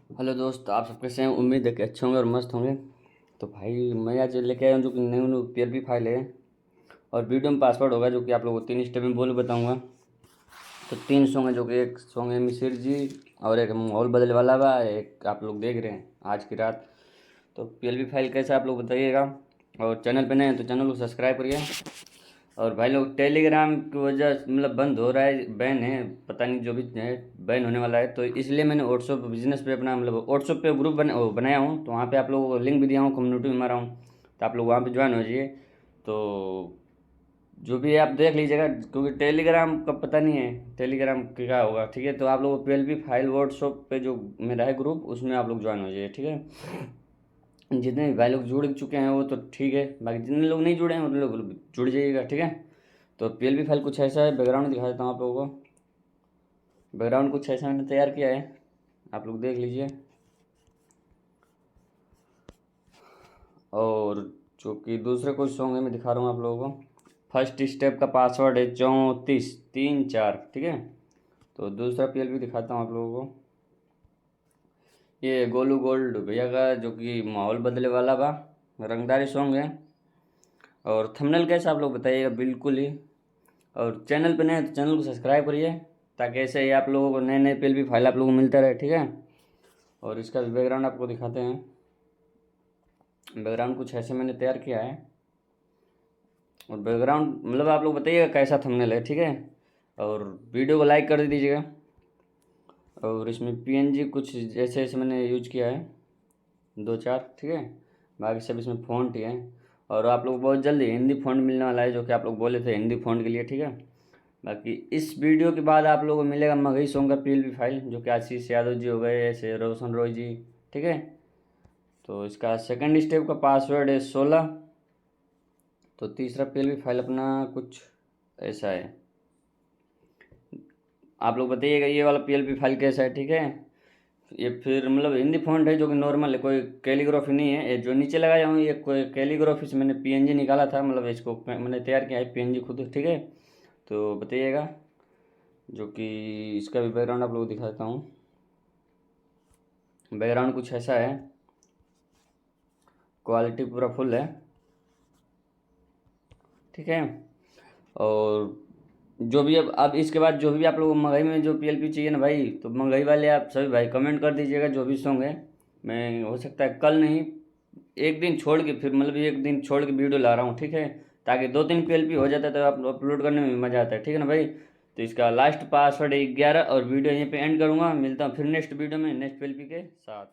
Hello दोस्त, आप सब कैसे हैं? उम्मीद है कि अच्छे होंगे और मस्त होंगे। तो भाई मैं आज लेके आया हूँ जो कि न्यू न्यू PLP फाइल है। और वीडियो में पासवर्ड होगा जो कि आप लोगों को 3 स्टेप में बोल बताऊंगा। तो 3 सॉन्ग है जो कि एक सॉन्ग है मिसिर जी, और एक माहौल बदले वाला बा, एक आप लोग देख रहे हैं आज की रात। तो PLP फाइल कैसा आप लोग बताइएगा। और चैनल पे नए हैं तो चैनल को सब्सक्राइब करिए। और भाई लोग टेलीग्राम की वजह से मतलब बंद हो रहा है, बैन है, पता नहीं जो भी है, बैन होने वाला है। तो इसलिए मैंने व्हाट्सअप बिजनेस पे अपना मतलब व्हाट्सअप पे ग्रुप बनाया हूँ। तो वहाँ पे आप लोगों को लिंक भी दिया हूँ, कम्युनिटी में मारा हूँ। तो आप लोग वहाँ पे ज्वाइन हो जाइए। तो जो भी है आप देख लीजिएगा, क्योंकि टेलीग्राम का पता नहीं है टेलीग्राम क्या होगा। ठीक है, तो आप लोग PLP फाइल व्हाट्सअप पे जो मेरा है ग्रुप, उसमें आप लोग ज्वाइन हो जाइए। ठीक है, जितने भी भाई लोग जुड़ चुके हैं वो तो ठीक है, बाकी जितने लोग नहीं जुड़े हैं उन लोग जुड़ जाइएगा। ठीक है, तो PLP फाइल कुछ ऐसा है, बैकग्राउंड दिखा देता हूँ आप लोगों को। बैकग्राउंड कुछ ऐसा मैंने तैयार किया है, आप लोग देख लीजिए। और जो कि दूसरे कुछ सॉन्ग है मैं दिखा रहा हूँ आप लोगों को। फर्स्ट स्टेप का पासवर्ड है 34 3 4। ठीक है, तो दूसरा PLP दिखाता हूँ आप लोगों को। ये गोलू गोल्ड भैया का जो कि माहौल बदले वाला बा, रंगदारी सॉन्ग है। और थंबनेल कैसा आप लोग बताइएगा बिल्कुल ही। और चैनल पे नए हैं तो चैनल को सब्सक्राइब करिए, ताकि ऐसे ही आप लोगों को नए नए PLP फाइल आप लोगों को मिलता रहे। ठीक है, और इसका भी बैकग्राउंड आपको दिखाते हैं। बैकग्राउंड कुछ ऐसे मैंने तैयार किया है। और बैकग्राउंड मतलब आप लोग बताइएगा कैसा थंबनेल है। ठीक है, और वीडियो को लाइक कर दीजिएगा। और इसमें PNG कुछ ऐसे ऐसे मैंने यूज किया है, 2 4। ठीक है, बाकी सब इसमें फ़ॉन्ट ही है। और आप लोग बहुत जल्दी हिंदी फ़ॉन्ट मिलने वाला है, जो कि आप लोग बोले थे हिंदी फ़ॉन्ट के लिए। ठीक है, बाकी इस वीडियो के बाद आप लोगों को मिलेगा मगही सॉन्ग का PLP फाइल, जो कि आशीष यादव जी हो गए, ऐसे रोशन रॉय जी। ठीक है, तो इसका सेकंड स्टेप का पासवर्ड है 16। तो तीसरा PLP फाइल अपना कुछ ऐसा है, आप लोग बताइएगा ये वाला PLP फाइल कैसा है। ठीक है, ये फिर मतलब हिंदी फॉन्ट है जो कि नॉर्मल है, कोई कैलीग्राफी नहीं है। ये जो नीचे लगाया हूँ ये कोई कैलीग्राफी से मैंने PNG निकाला था, मतलब इसको मैंने तैयार किया है PNG खुद। ठीक है, तो बताइएगा। जो कि इसका भी बैकग्राउंड आप लोगों को दिखा देता हूँ। बैकग्राउंड कुछ ऐसा है, क्वालिटी पूरा फुल है। ठीक है, और जो भी अब इसके बाद जो भी आप लोगों को महंगाई में जो PLP चाहिए ना भाई, तो महंगाई वाले आप सभी भाई कमेंट कर दीजिएगा जो भी सॉन्ग है। मैं हो सकता है कल नहीं, एक दिन छोड़ के, फिर मतलब एक दिन छोड़ के वीडियो ला रहा हूँ। ठीक है, ताकि 2 3 PLP हो जाता है तो आप अपलोड करने में मज़ा आता है। ठीक है ना भाई। तो इसका लास्ट पासवर्ड है 11, और वीडियो यहीं पे एंड करूँगा। मिलता हूँ फिर नेक्स्ट वीडियो में नेक्स्ट PLP के साथ।